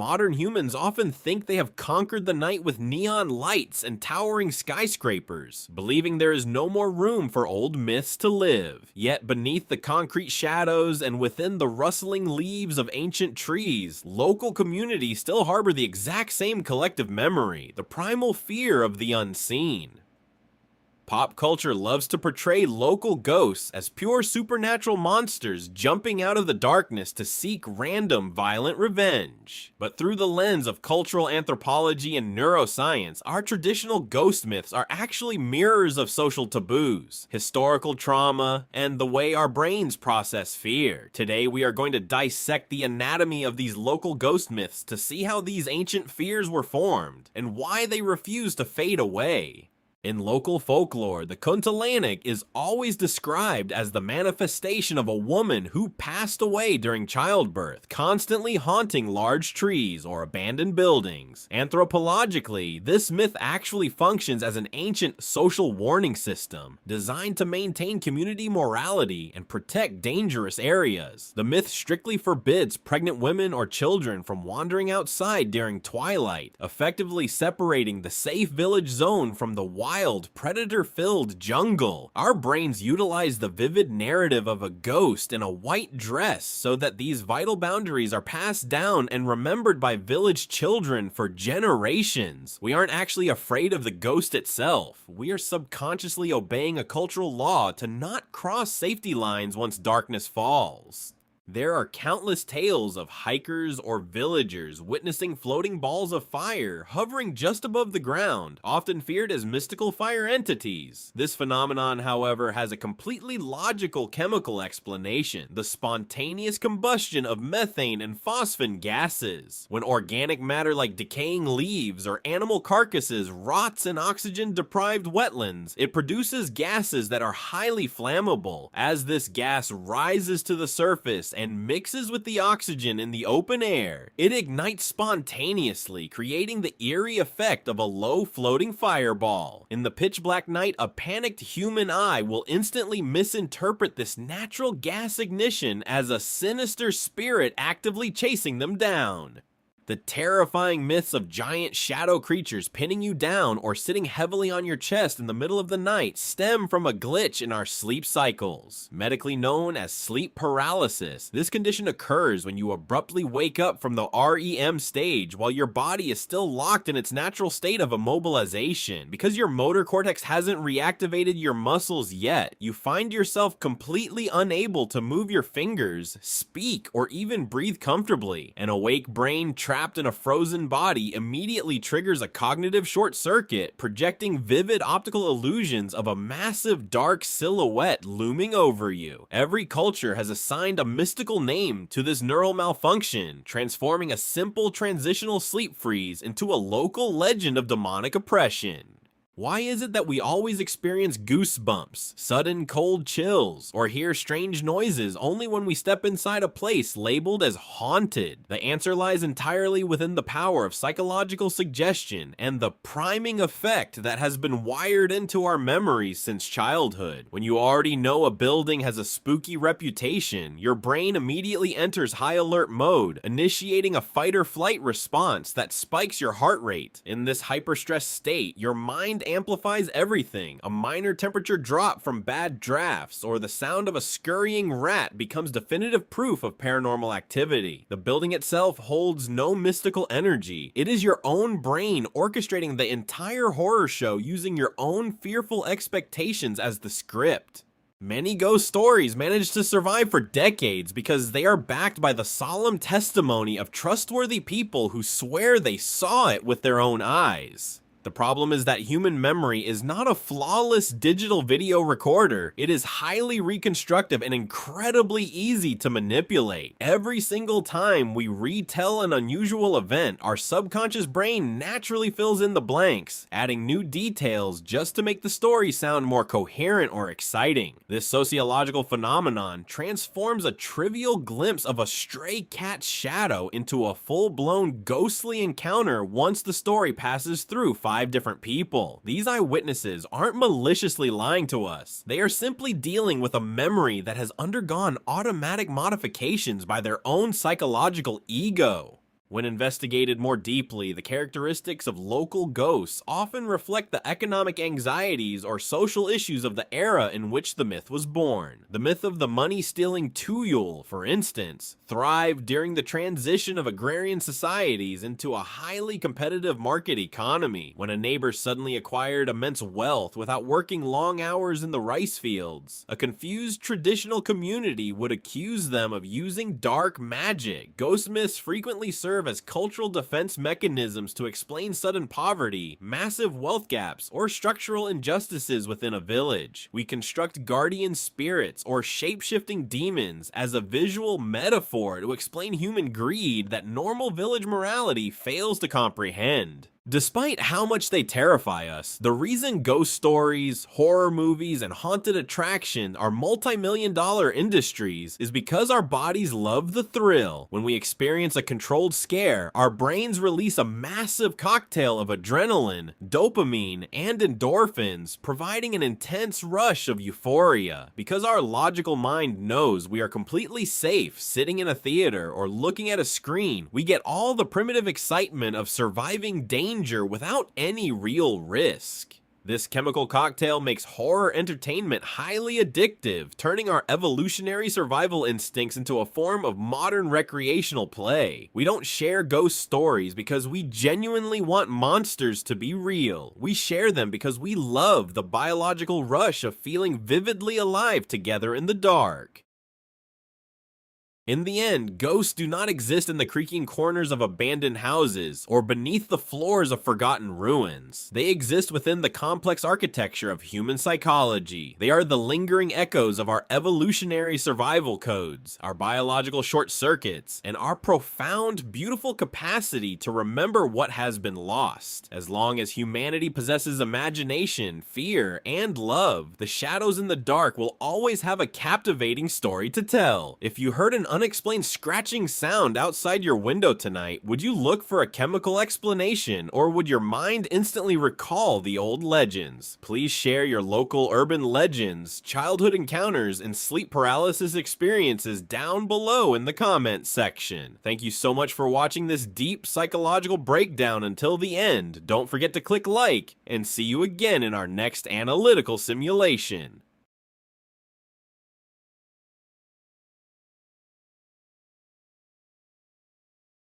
Modern humans often think they have conquered the night with neon lights and towering skyscrapers, believing there is no more room for old myths to live. Yet beneath the concrete shadows and within the rustling leaves of ancient trees, local communities still harbor the exact same collective memory, the primal fear of the unseen. Pop culture loves to portray local ghosts as pure supernatural monsters jumping out of the darkness to seek random violent revenge. But through the lens of cultural anthropology and neuroscience, our traditional ghost myths are actually mirrors of social taboos, historical trauma, and the way our brains process fear. Today we are going to dissect the anatomy of these local ghost myths to see how these ancient fears were formed, and why they refuse to fade away. In local folklore, the Kuntilanek is always described as the manifestation of a woman who passed away during childbirth, constantly haunting large trees or abandoned buildings. Anthropologically, this myth actually functions as an ancient social warning system, designed to maintain community morality and protect dangerous areas. The myth strictly forbids pregnant women or children from wandering outside during twilight, effectively separating the safe village zone from the wild, predator-filled jungle. Our brains utilize the vivid narrative of a ghost in a white dress so that these vital boundaries are passed down and remembered by village children for generations. We aren't actually afraid of the ghost itself. We are subconsciously obeying a cultural law to not cross safety lines once darkness falls. There are countless tales of hikers or villagers witnessing floating balls of fire hovering just above the ground, often feared as mystical fire entities. This phenomenon, however, has a completely logical chemical explanation: the spontaneous combustion of methane and phosphine gases. When organic matter like decaying leaves or animal carcasses rots in oxygen-deprived wetlands, it produces gases that are highly flammable. As this gas rises to the surface and mixes with the oxygen in the open air, it ignites spontaneously, creating the eerie effect of a low floating fireball. In the pitch black night, a panicked human eye will instantly misinterpret this natural gas ignition as a sinister spirit actively chasing them down. The terrifying myths of giant shadow creatures pinning you down or sitting heavily on your chest in the middle of the night stem from a glitch in our sleep cycles, medically known as sleep paralysis. This condition occurs when you abruptly wake up from the REM stage while your body is still locked in its natural state of immobilization. Because your motor cortex hasn't reactivated your muscles yet, you find yourself completely unable to move your fingers, speak, or even breathe comfortably. An awake brain trapped in a frozen body immediately triggers a cognitive short circuit, projecting vivid optical illusions of a massive dark silhouette looming over you. Every culture has assigned a mystical name to this neural malfunction, transforming a simple transitional sleep freeze into a local legend of demonic oppression. Why is it that we always experience goosebumps, sudden cold chills, or hear strange noises only when we step inside a place labeled as haunted? The answer lies entirely within the power of psychological suggestion and the priming effect that has been wired into our memories since childhood. When you already know a building has a spooky reputation, your brain immediately enters high alert mode, initiating a fight or flight response that spikes your heart rate. In this hyperstressed state, your mind amplifies everything. A minor temperature drop from bad drafts or the sound of a scurrying rat becomes definitive proof of paranormal activity. The building itself holds no mystical energy. It is your own brain orchestrating the entire horror show using your own fearful expectations as the script. Many ghost stories manage to survive for decades because they are backed by the solemn testimony of trustworthy people who swear they saw it with their own eyes. The problem is that human memory is not a flawless digital video recorder. It is highly reconstructive and incredibly easy to manipulate. Every single time we retell an unusual event, our subconscious brain naturally fills in the blanks, adding new details just to make the story sound more coherent or exciting. This sociological phenomenon transforms a trivial glimpse of a stray cat's shadow into a full-blown ghostly encounter once the story passes through 5 different people. These eyewitnesses aren't maliciously lying to us. They are simply dealing with a memory that has undergone automatic modifications by their own psychological ego. When investigated more deeply, the characteristics of local ghosts often reflect the economic anxieties or social issues of the era in which the myth was born. The myth of the money-stealing Tuyul, for instance, thrived during the transition of agrarian societies into a highly competitive market economy, when a neighbor suddenly acquired immense wealth without working long hours in the rice fields. A confused traditional community would accuse them of using dark magic. Ghost myths frequently serve as cultural defense mechanisms to explain sudden poverty, massive wealth gaps, or structural injustices within a village. We construct guardian spirits or shape-shifting demons as a visual metaphor to explain human greed that normal village morality fails to comprehend. Despite how much they terrify us, the reason ghost stories, horror movies, and haunted attractions are multi-million-dollar industries is because our bodies love the thrill. When we experience a controlled scare, our brains release a massive cocktail of adrenaline, dopamine, and endorphins, providing an intense rush of euphoria. Because our logical mind knows we are completely safe sitting in a theater or looking at a screen, we get all the primitive excitement of surviving danger without any real risk. This chemical cocktail makes horror entertainment highly addictive, turning our evolutionary survival instincts into a form of modern recreational play. We don't share ghost stories because we genuinely want monsters to be real. We share them because we love the biological rush of feeling vividly alive together in the dark. In the end, ghosts do not exist in the creaking corners of abandoned houses or beneath the floors of forgotten ruins. They exist within the complex architecture of human psychology. They are the lingering echoes of our evolutionary survival codes, our biological short circuits, and our profound, beautiful capacity to remember what has been lost. As long as humanity possesses imagination, fear, and love, the shadows in the dark will always have a captivating story to tell. If you heard an unexplained scratching sound outside your window tonight, would you look for a chemical explanation, or would your mind instantly recall the old legends? Please share your local urban legends, childhood encounters, and sleep paralysis experiences down below in the comments section. Thank you so much for watching this deep psychological breakdown until the end. Don't forget to click like, and see you again in our next analytical simulation.